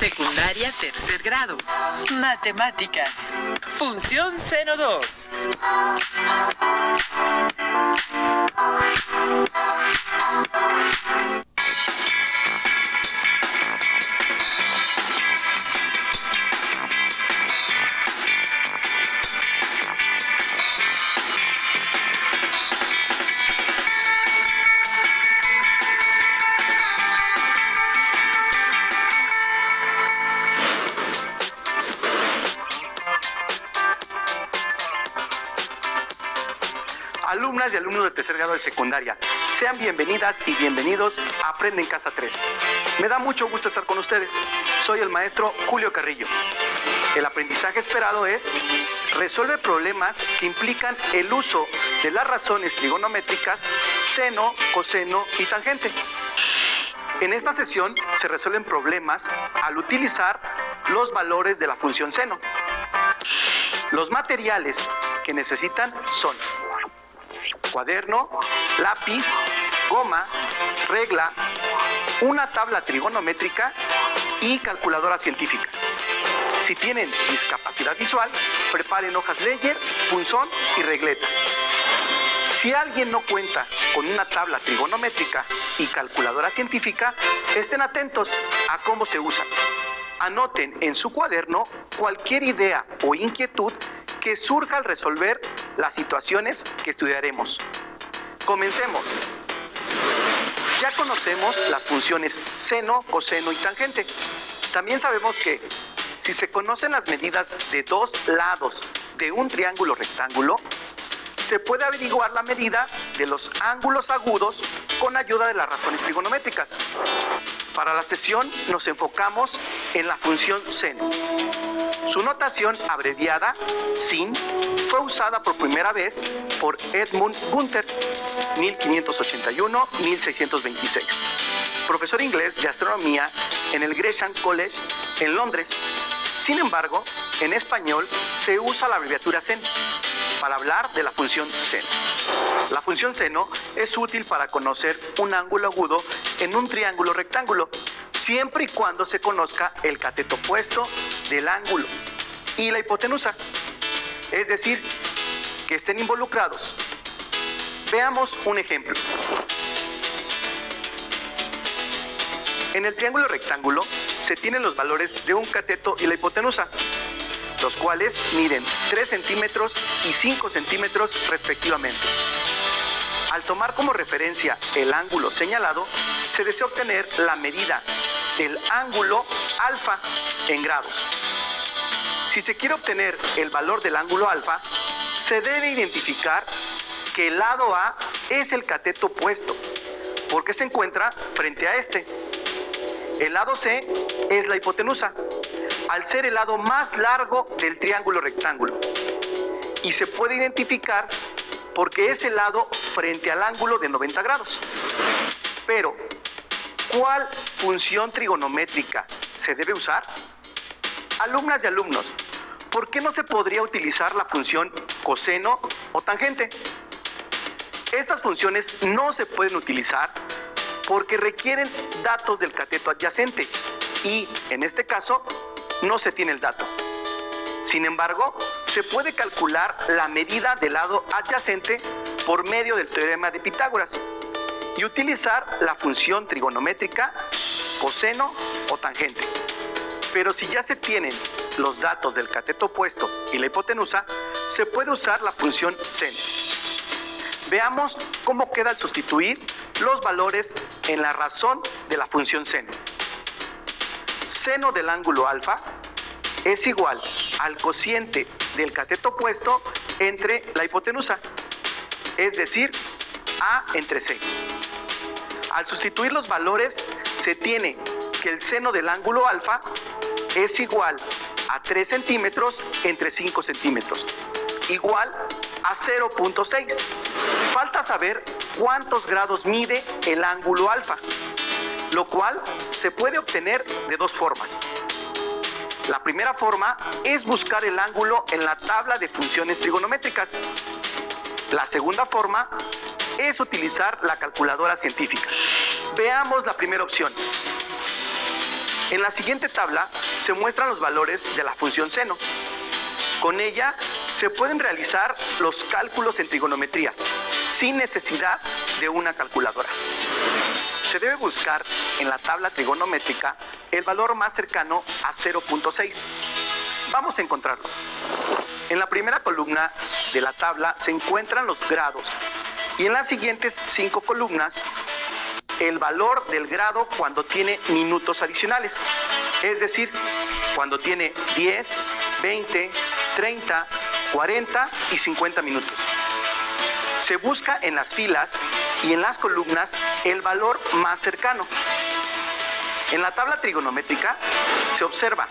Secundaria tercer grado. Matemáticas. Función seno 2. Alumnas y alumnos de tercer grado de secundaria, sean bienvenidas y bienvenidos a Aprende en Casa 3. Me da mucho gusto estar con ustedes. Soy el maestro Julio Carrillo. El aprendizaje esperado es: resuelve problemas que implican el uso de las razones trigonométricas seno, coseno y tangente. En esta sesión se resuelven problemas al utilizar los valores de la función seno. Los materiales que necesitan son cuaderno, lápiz, goma, regla, una tabla trigonométrica y calculadora científica. Si tienen discapacidad visual, preparen hojas Ledger, punzón y regleta. Si alguien no cuenta con una tabla trigonométrica y calculadora científica, estén atentos a cómo se usan. Anoten en su cuaderno cualquier idea o inquietud que surja al resolver las situaciones que estudiaremos. Comencemos. Ya conocemos las funciones seno, coseno y tangente. También sabemos que si se conocen las medidas de dos lados de un triángulo rectángulo, se puede averiguar la medida de los ángulos agudos con ayuda de las razones trigonométricas. Para la sesión nos enfocamos en la función seno. Su notación abreviada, sin, fue usada por primera vez por Edmund Gunther, 1581-1626, profesor inglés de astronomía en el Gresham College en Londres. Sin embargo, en español se usa la abreviatura sen para hablar de la función seno. La función seno es útil para conocer un ángulo agudo en un triángulo rectángulo, siempre y cuando se conozca el cateto opuesto del ángulo y la hipotenusa, es decir, que estén involucrados. Veamos un ejemplo. En el triángulo rectángulo se tienen los valores de un cateto y la hipotenusa, los cuales miden 3 centímetros y 5 centímetros respectivamente. Al tomar como referencia el ángulo señalado, se desea obtener la medida del ángulo alfa en grados. Si se quiere obtener el valor del ángulo alfa, se debe identificar que el lado A es el cateto opuesto, porque se encuentra frente a este. El lado C es la hipotenusa, al ser el lado más largo del triángulo rectángulo. Y se puede identificar porque es el lado frente al ángulo de 90 grados. Pero, ¿cuál función trigonométrica se debe usar? Alumnas y alumnos, ¿por qué no se podría utilizar la función coseno o tangente? Estas funciones no se pueden utilizar porque requieren datos del cateto adyacente y, en este caso, no se tiene el dato. Sin embargo, se puede calcular la medida del lado adyacente por medio del teorema de Pitágoras y utilizar la función trigonométrica coseno o tangente. Pero si ya se tienen los datos del cateto opuesto y la hipotenusa, se puede usar la función seno. Veamos cómo queda al sustituir los valores en la razón de la función seno. Seno del ángulo alfa es igual al cociente del cateto opuesto entre la hipotenusa, es decir, A entre C. Al sustituir los valores, se tiene que el seno del ángulo alfa es igual a 3 centímetros entre 5 centímetros, igual a 0.6. Falta saber cuántos grados mide el ángulo alfa, lo cual se puede obtener de dos formas. La primera forma es buscar el ángulo en la tabla de funciones trigonométricas. La segunda forma es utilizar la calculadora científica. Veamos la primera opción. En la siguiente tabla se muestran los valores de la función seno. Con ella se pueden realizar los cálculos en trigonometría sin necesidad de una calculadora. Se debe buscar en la tabla trigonométrica el valor más cercano a 0.6. Vamos a encontrarlo. En la primera columna de la tabla se encuentran los grados y en las siguientes 5 columnas el valor del grado cuando tiene minutos adicionales, es decir, cuando tiene 10, 20, 30, 40 y 50 minutos. Se busca en las filas y en las columnas el valor más cercano. En la tabla trigonométrica se observa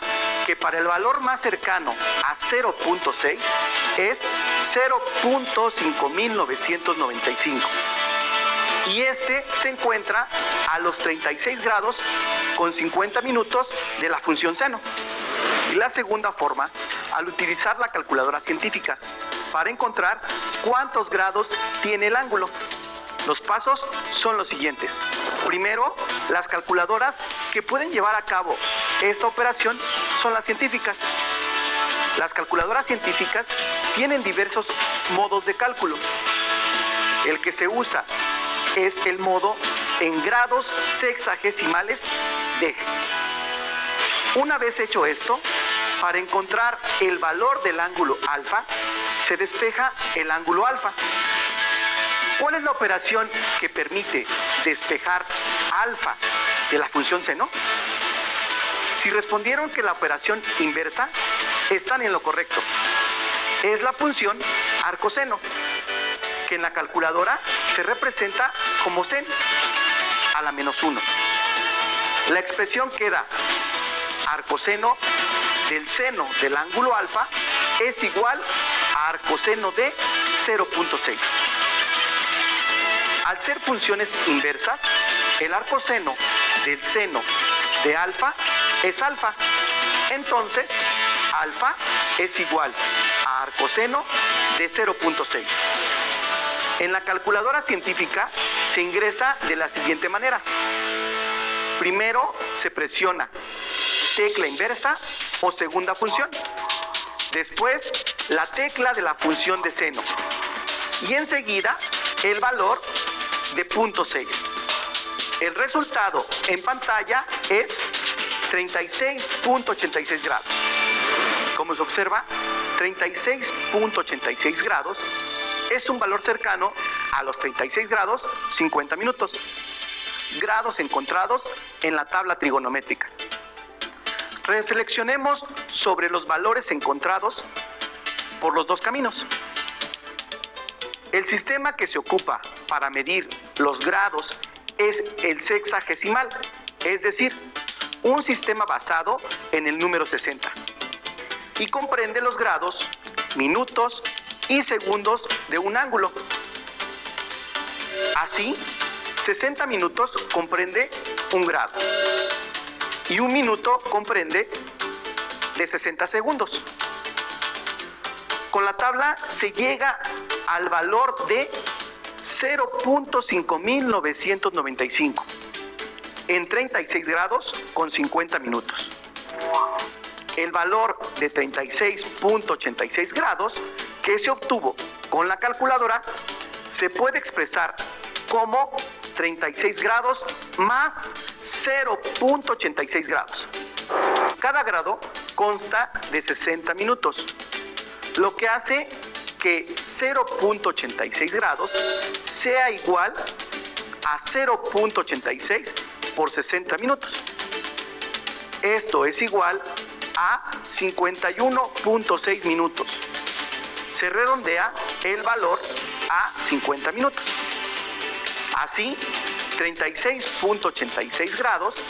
que para el valor más cercano a 0.6 es 0.5995 y este se encuentra a los 36 grados con 50 minutos de la función seno. Y la segunda forma, al utilizar la calculadora científica para encontrar cuántos grados tiene el ángulo. Los pasos son los siguientes. Primero, las calculadoras que pueden llevar a cabo esta operación son las científicas. Las calculadoras científicas tienen diversos modos de cálculo. El que se usa es el modo en grados sexagesimales de. Una vez hecho esto, para encontrar el valor del ángulo alfa, se despeja el ángulo alfa. ¿Cuál es la operación que permite despejar alfa de la función seno? Si respondieron que la operación inversa, están en lo correcto. Es la función arcoseno, que en la calculadora se representa como sen a la menos 1. La expresión queda arcoseno del seno del ángulo alfa es igual a arcoseno de 0.6. Al ser funciones inversas, el arcoseno del seno de alfa es alfa. Entonces, alfa es igual a arcoseno de 0.6. En la calculadora científica se ingresa de la siguiente manera. Primero se presiona tecla inversa o segunda función. Después la tecla de la función de seno. Y enseguida el valor de 0.6. El resultado en pantalla es 36.86 grados. Como se observa, 36.86 grados es un valor cercano a los 36 grados 50 minutos. Grados encontrados en la tabla trigonométrica. Reflexionemos sobre los valores encontrados por los dos caminos. El sistema que se ocupa para medir los grados es el sexagesimal, es decir, un sistema basado en el número 60 y comprende los grados, minutos y segundos de un ángulo. Así, 60 minutos comprende un grado y un minuto comprende de 60 segundos. Con la tabla se llega al valor de 0.5995 en 36 grados con 50 minutos. El valor de 36.86 grados que se obtuvo con la calculadora se puede expresar como 36 grados más 0.86 grados. Cada grado consta de 60 minutos, lo que hace que 0.86 grados sea igual a 0.86 por 60 minutos. Esto es igual a 51.6 minutos. Se redondea el valor a 50 minutos. Así, 36.86 grados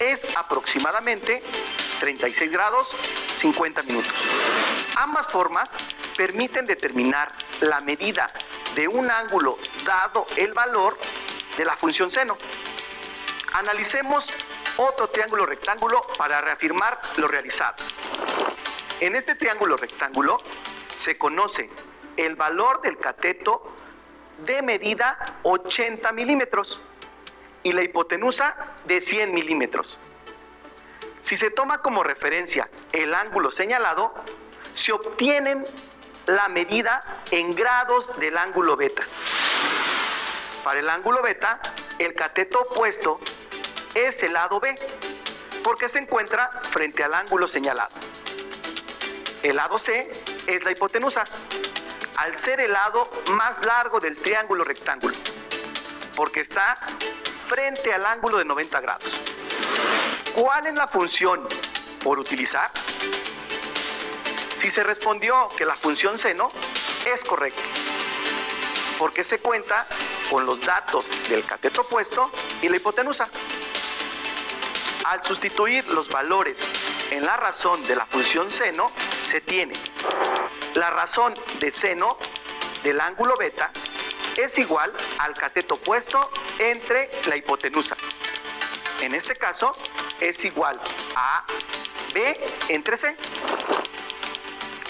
es aproximadamente 36 grados 50 minutos. Ambas formas permiten determinar la medida de un ángulo dado el valor de la función seno. Analicemos otro triángulo rectángulo para reafirmar lo realizado. En este triángulo rectángulo se conoce el valor del cateto de medida 80 milímetros y la hipotenusa de 100 milímetros. Si se toma como referencia el ángulo señalado, se obtienen la medida en grados del ángulo beta. Para el ángulo beta, el cateto opuesto es el lado B, porque se encuentra frente al ángulo señalado. El lado C es la hipotenusa, al ser el lado más largo del triángulo rectángulo, porque está frente al ángulo de 90 grados. ¿Cuál es la función por utilizar? Si se respondió que la función seno, es correcto, porque se cuenta con los datos del cateto opuesto y la hipotenusa. Al sustituir los valores en la razón de la función seno, se tiene la razón de seno del ángulo beta es igual al cateto opuesto entre la hipotenusa. En este caso, es igual a B entre C.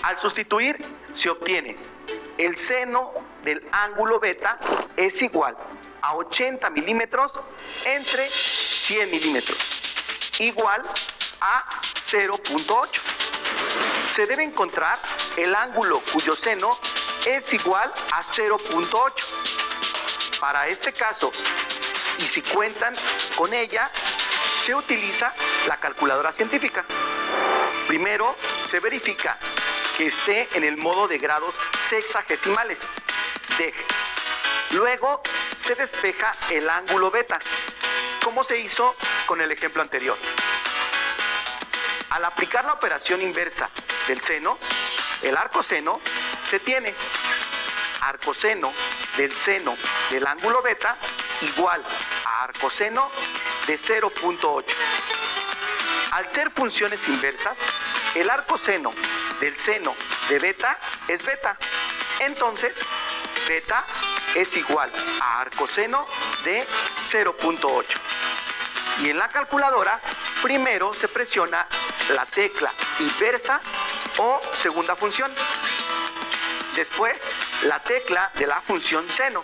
Al sustituir, se obtiene el seno del ángulo beta es igual a 80 milímetros entre 100 milímetros, igual a 0.8. Se debe encontrar el ángulo cuyo seno es igual a 0.8. Para este caso, y si cuentan con ella, se utiliza la calculadora científica. Primero, se verifica que esté en el modo de grados sexagesimales, DEG. Luego, se despeja el ángulo beta, como se hizo con el ejemplo anterior. Al aplicar la operación inversa del seno, el arcoseno, se tiene arcoseno del seno del ángulo beta igual a arcoseno de 0.8. Al ser funciones inversas, el arcoseno del seno de beta es beta. Entonces, beta es igual a arcoseno de 0.8. Y en la calculadora, primero se presiona la tecla inversa o segunda función. Después, la tecla de la función seno.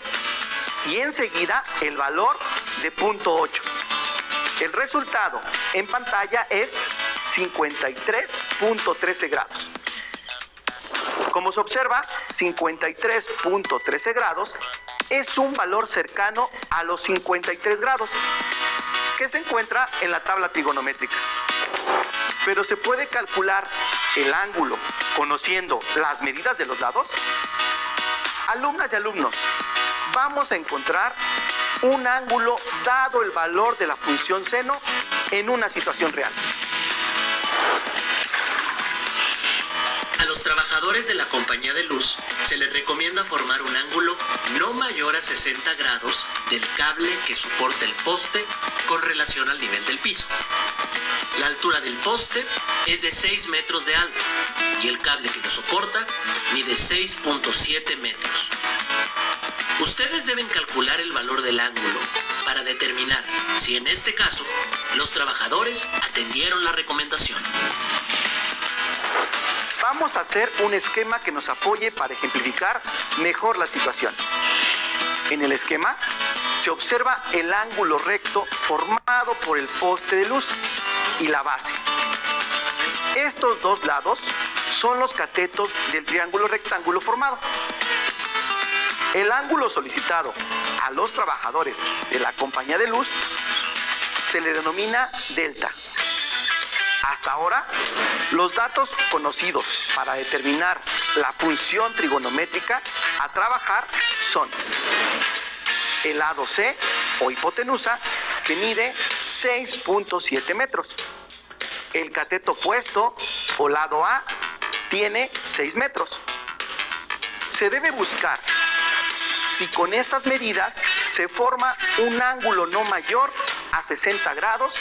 Y enseguida, el valor de 0.8. El resultado en pantalla es 53.13 grados. Como se observa, 53.13 grados es un valor cercano a los 53 grados, que se encuentra en la tabla trigonométrica. Pero ¿se puede calcular el ángulo conociendo las medidas de los lados? Alumnas y alumnos, vamos a encontrar un ángulo dado el valor de la función seno en una situación real. A los trabajadores de la compañía de luz se les recomienda formar un ángulo no mayor a 60 grados del cable que soporta el poste con relación al nivel del piso. La altura del poste es de 6 metros de alto y el cable que lo soporta mide 6.7 metros. Ustedes deben calcular el valor del ángulo para determinar si en este caso los trabajadores atendieron la recomendación. Vamos a hacer un esquema que nos apoye para ejemplificar mejor la situación. En el esquema se observa el ángulo recto formado por el poste de luz y la base. Estos dos lados son los catetos del triángulo rectángulo formado. El ángulo solicitado a los trabajadores de la compañía de luz se le denomina delta. Hasta ahora, los datos conocidos para determinar la función trigonométrica a trabajar son el lado C o hipotenusa, que mide 6.7 metros. El cateto opuesto o lado A tiene 6 metros. Se debe buscar si con estas medidas se forma un ángulo no mayor a 60 grados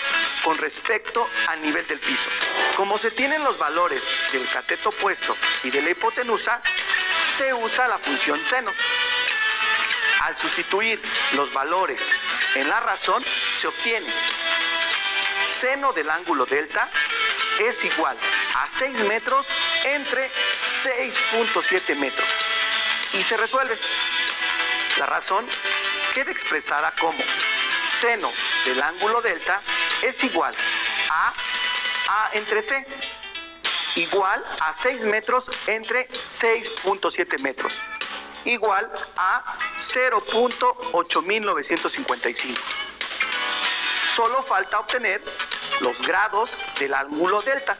con respecto al nivel del piso. Como se tienen los valores del cateto opuesto y de la hipotenusa, se usa la función seno. Al sustituir los valores en la razón, se obtiene seno del ángulo delta es igual a 6 metros entre 6.7 metros. Y se resuelve. La razón queda expresada como seno del ángulo delta es igual a A entre C, igual a 6 metros entre 6.7 metros, igual a 0.8955. Solo falta obtener los grados del ángulo delta.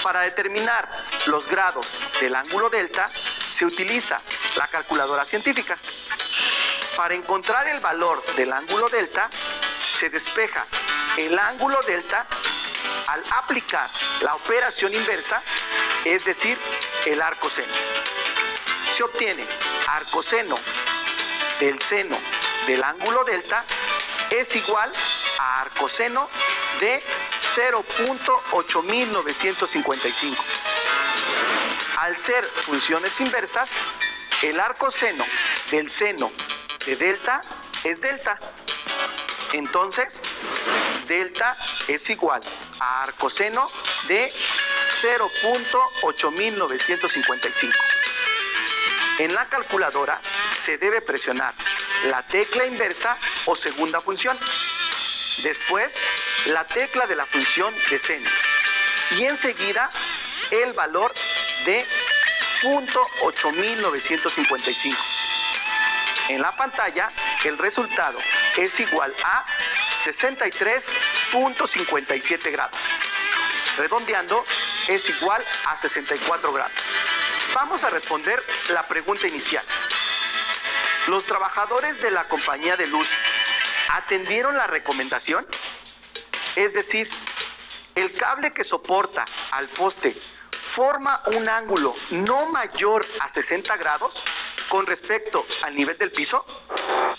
Para determinar los grados del ángulo delta se utiliza la calculadora científica. Para encontrar el valor del ángulo delta, se despeja el ángulo delta al aplicar la operación inversa, es decir, el arcoseno. Se obtiene arcoseno del seno del ángulo delta es igual a arcoseno de 0.8955. Al ser funciones inversas, el arcoseno del seno de delta es delta. Entonces, delta es igual a arcoseno de 0.8955. En la calculadora se debe presionar la tecla inversa o segunda función, después la tecla de la función de seno y enseguida el valor de 0.8955. En la pantalla el resultado es igual a 63.57 grados. Redondeando es igual a 64 grados. Vamos a responder la pregunta inicial. ¿Los trabajadores de la compañía de luz atendieron la recomendación? Es decir, el cable que soporta al poste forma un ángulo no mayor a 60 grados con respecto al nivel del piso.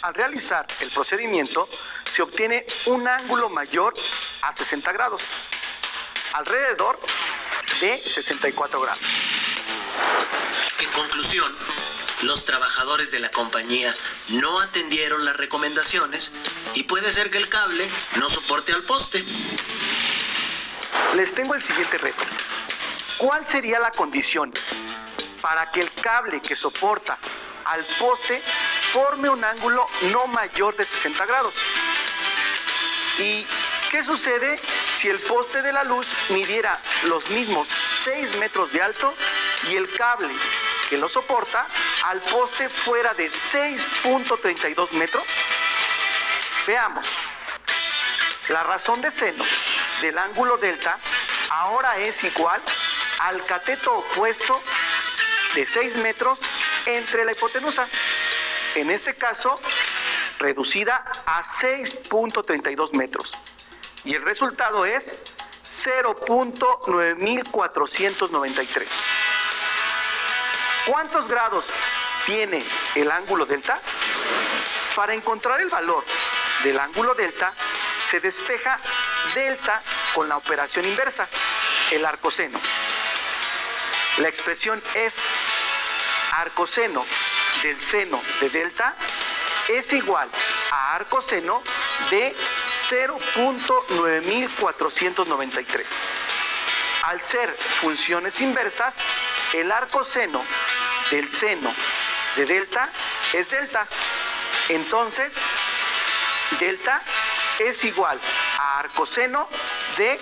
Al realizar el procedimiento, se obtiene un ángulo mayor a 60 grados, alrededor de 64 grados. En conclusión, los trabajadores de la compañía no atendieron las recomendaciones y puede ser que el cable no soporte al poste. Les tengo el siguiente reto. ¿Cuál sería la condición para que el cable que soporta al poste forme un ángulo no mayor de 60 grados? ¿Y qué sucede si el poste de la luz midiera los mismos 6 metros de alto y el cable que lo soporta al poste fuera de 6.32 metros? Veamos. La razón de seno del ángulo delta ahora es igual al cateto opuesto de 6 metros entre la hipotenusa, en este caso reducida a 6.32 metros, y el resultado es 0.9493. ¿Cuántos grados tiene el ángulo delta? Para encontrar el valor del ángulo delta, se despeja delta con la operación inversa, el arcoseno. La expresión es arcoseno del seno de delta es igual a arcoseno de 0.9493. Al ser funciones inversas, el arcoseno del seno de delta es delta. Entonces, delta es igual a arcoseno de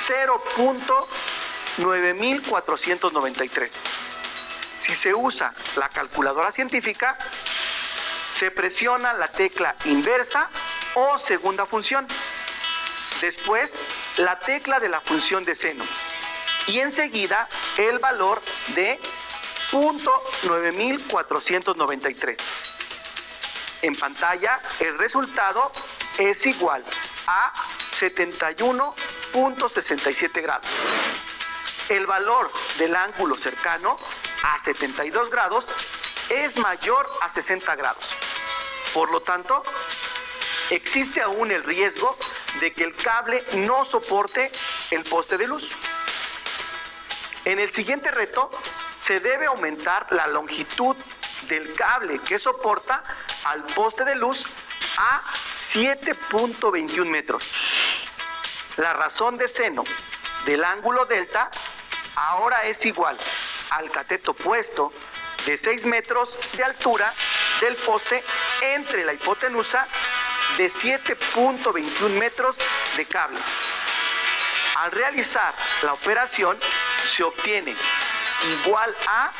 0.9493. Si se usa la calculadora científica, se presiona la tecla inversa o segunda función, después la tecla de la función de seno y enseguida el valor de 0.9493. En pantalla el resultado es igual a 71.67 grados. El valor del ángulo cercano a 72 grados es mayor a 60 grados. Por lo tanto, existe aún el riesgo de que el cable no soporte el poste de luz. En el siguiente reto, se debe aumentar la longitud del cable que soporta al poste de luz a 7.21 metros. La razón de seno del ángulo delta ahora es igual al cateto opuesto de 6 metros de altura del poste entre la hipotenusa de 7.21 metros de cable. Al realizar la operación se obtiene igual a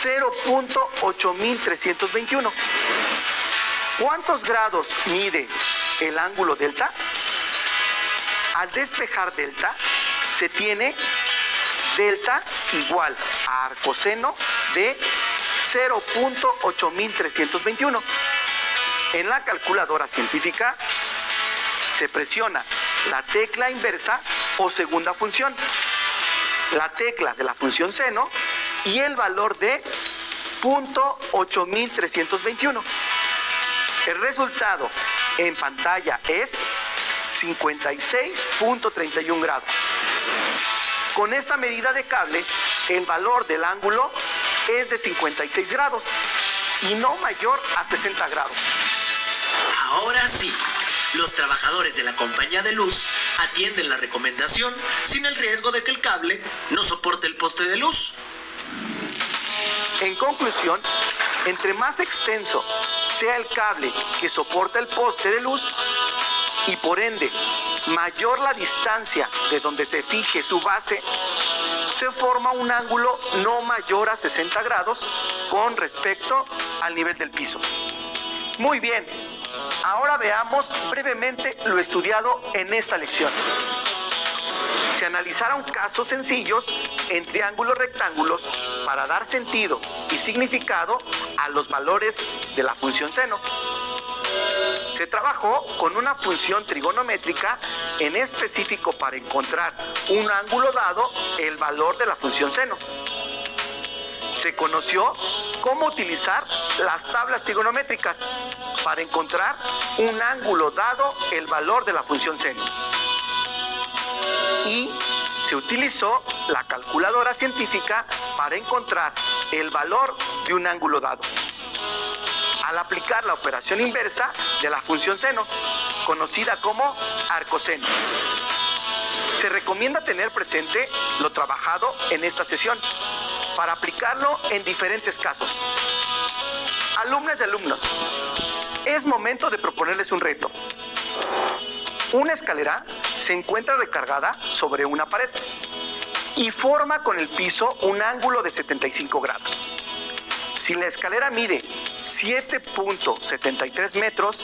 0.8321. ¿Cuántos grados mide el ángulo delta? Al despejar delta, se tiene delta igual a arcoseno de 0.8321. En la calculadora científica se presiona la tecla inversa o segunda función, la tecla de la función seno y el valor de 0.8321. El resultado en pantalla es 56.31 grados. Con esta medida de cable, el valor del ángulo es de 56 grados y no mayor a 60 grados. Ahora sí, los trabajadores de la compañía de luz atienden la recomendación sin el riesgo de que el cable no soporte el poste de luz. En conclusión, entre más extenso sea el cable que soporta el poste de luz y por ende mayor la distancia de donde se fije su base, se forma un ángulo no mayor a 60 grados con respecto al nivel del piso. Muy bien, ahora veamos brevemente lo estudiado en esta lección. Se analizaron casos sencillos en triángulos rectángulos para dar sentido y significado a los valores de la función seno. Se trabajó con una función trigonométrica, en específico para encontrar un ángulo dado el valor de la función seno. Se conoció cómo utilizar las tablas trigonométricas para encontrar un ángulo dado el valor de la función seno. Y se utilizó la calculadora científica para encontrar el valor de un ángulo dado. Al aplicar la operación inversa de la función seno, conocida como arcoseno. Se recomienda tener presente lo trabajado en esta sesión para aplicarlo en diferentes casos. Alumnas y alumnos, es momento de proponerles un reto. Una escalera se encuentra recargada sobre una pared y forma con el piso un ángulo de 75 grados. Si la escalera mide 7.73 metros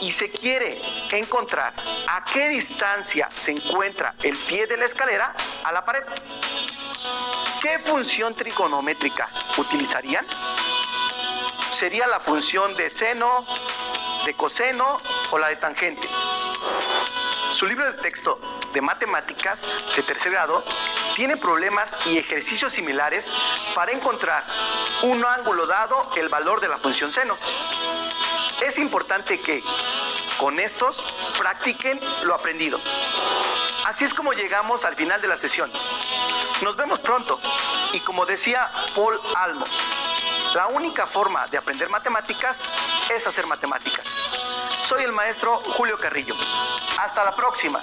y se quiere encontrar a qué distancia se encuentra el pie de la escalera a la pared, ¿qué función trigonométrica utilizarían? ¿Sería la función de seno, de coseno o la de tangente? Su libro de texto de matemáticas de tercer grado tiene problemas y ejercicios similares para encontrar un ángulo dado el valor de la función seno. Es importante que con estos practiquen lo aprendido. Así es como llegamos al final de la sesión. Nos vemos pronto y como decía Paul Almos, la única forma de aprender matemáticas es hacer matemáticas. Soy el maestro Julio Carrillo. Hasta la próxima.